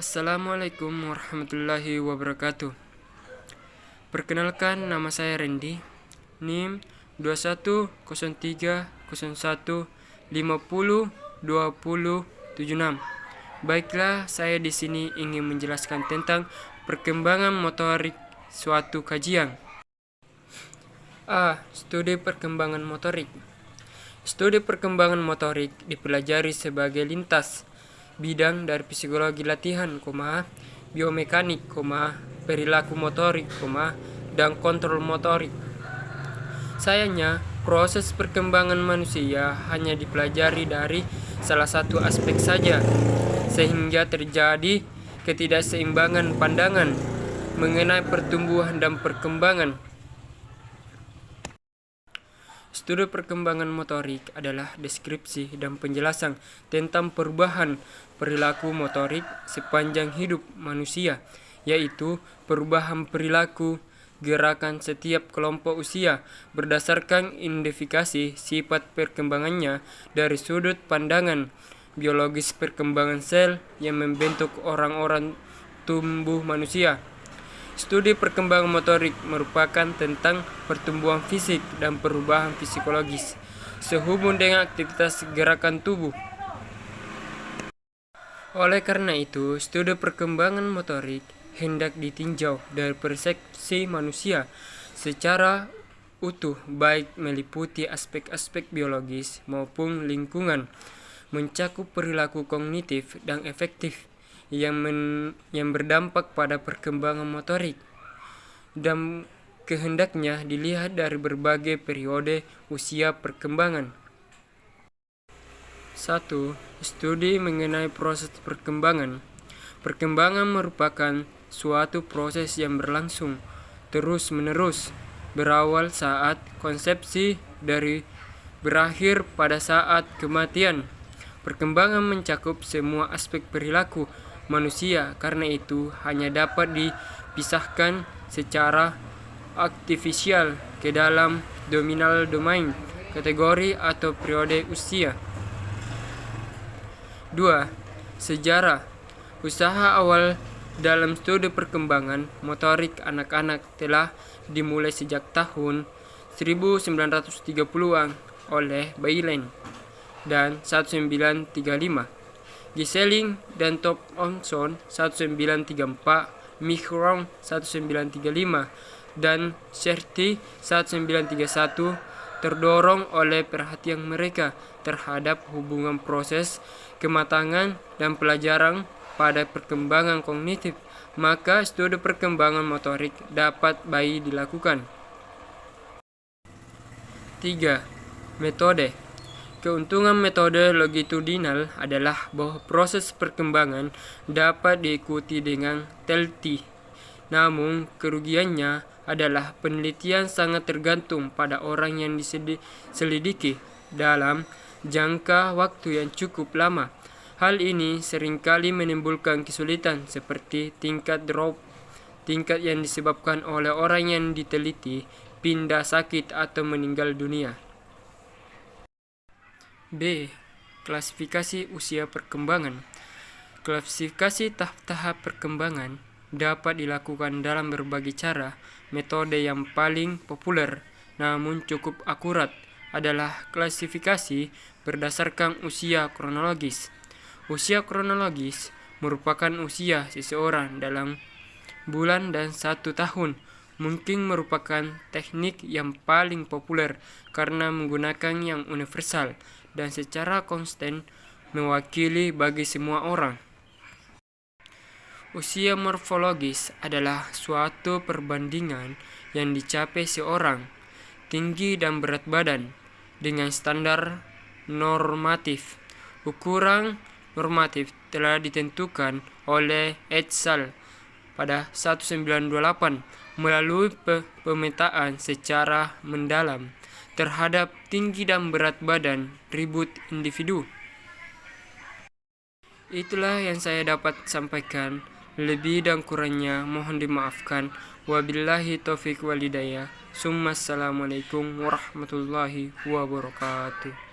Assalamualaikum warahmatullahi wabarakatuh. Perkenalkan, nama saya Randy, NIM 210301502076. Baiklah, saya di sini ingin menjelaskan tentang perkembangan motorik suatu kajian. Studi perkembangan motorik. Studi perkembangan motorik dipelajari sebagai lintas bidang dari psikologi latihan, biomekanik, perilaku motorik, dan kontrol motorik. Sayangnya, proses perkembangan manusia hanya dipelajari dari salah satu aspek saja, sehingga terjadi ketidakseimbangan pandangan mengenai pertumbuhan dan perkembangan. Studi perkembangan motorik adalah deskripsi dan penjelasan tentang perubahan perilaku motorik sepanjang hidup manusia, yaitu perubahan perilaku gerakan setiap kelompok usia berdasarkan identifikasi sifat perkembangannya dari sudut pandangan biologis perkembangan sel yang membentuk orang-orang tumbuh manusia. Studi perkembangan motorik merupakan tentang pertumbuhan fisik dan perubahan psikologis sehubung dengan aktivitas gerakan tubuh. Oleh karena itu, studi perkembangan motorik hendak ditinjau dari persepsi manusia secara utuh, baik meliputi aspek-aspek biologis maupun lingkungan, mencakup perilaku kognitif dan efektif yang berdampak pada perkembangan motorik, dan kehendaknya dilihat dari berbagai periode usia perkembangan. 1. Studi mengenai proses perkembangan. Perkembangan merupakan suatu proses yang berlangsung terus-menerus, berawal saat konsepsi dari berakhir pada saat kematian. Perkembangan mencakup semua aspek perilaku manusia, karena itu hanya dapat dipisahkan secara artifisial ke dalam dominal domain, kategori atau periode usia. 2. Sejarah. Usaha awal dalam studi perkembangan motorik anak-anak telah dimulai sejak tahun 1930-an oleh Bailey dan 1935, Gieseling dan Thompson 1934, Micron 1935, dan Scherty 1931, terdorong oleh perhatian mereka terhadap hubungan proses kematangan dan pelajaran pada perkembangan kognitif, maka studi perkembangan motorik dapat baik dilakukan. 3. Metode. Keuntungan metode longitudinal adalah bahwa proses perkembangan dapat diikuti dengan teliti. Namun, kerugiannya adalah penelitian sangat tergantung pada orang yang diselidiki dalam jangka waktu yang cukup lama. Hal ini seringkali menimbulkan kesulitan seperti tingkat drop, tingkat yang disebabkan oleh orang yang diteliti pindah sakit atau meninggal dunia. B. Klasifikasi usia perkembangan. Klasifikasi tahap perkembangan dapat dilakukan dalam berbagai cara. Metode yang paling populer namun cukup akurat adalah klasifikasi berdasarkan usia kronologis. Usia kronologis merupakan usia seseorang dalam bulan dan 1 tahun. Mungkin merupakan teknik yang paling populer karena menggunakan yang universal dan secara konstan mewakili bagi semua orang. Usia morfologis adalah suatu perbandingan yang dicapai seorang tinggi dan berat badan dengan standar normatif. Ukuran normatif telah ditentukan oleh Edsall pada 1928 melalui pemetaan secara mendalam terhadap tinggi dan berat badan ribuan individu. Itulah yang saya dapat sampaikan. Lebih dan kurangnya mohon dimaafkan. Wabillahi taufiq wal hidayah. Assalamualaikum warahmatullahi wabarakatuh.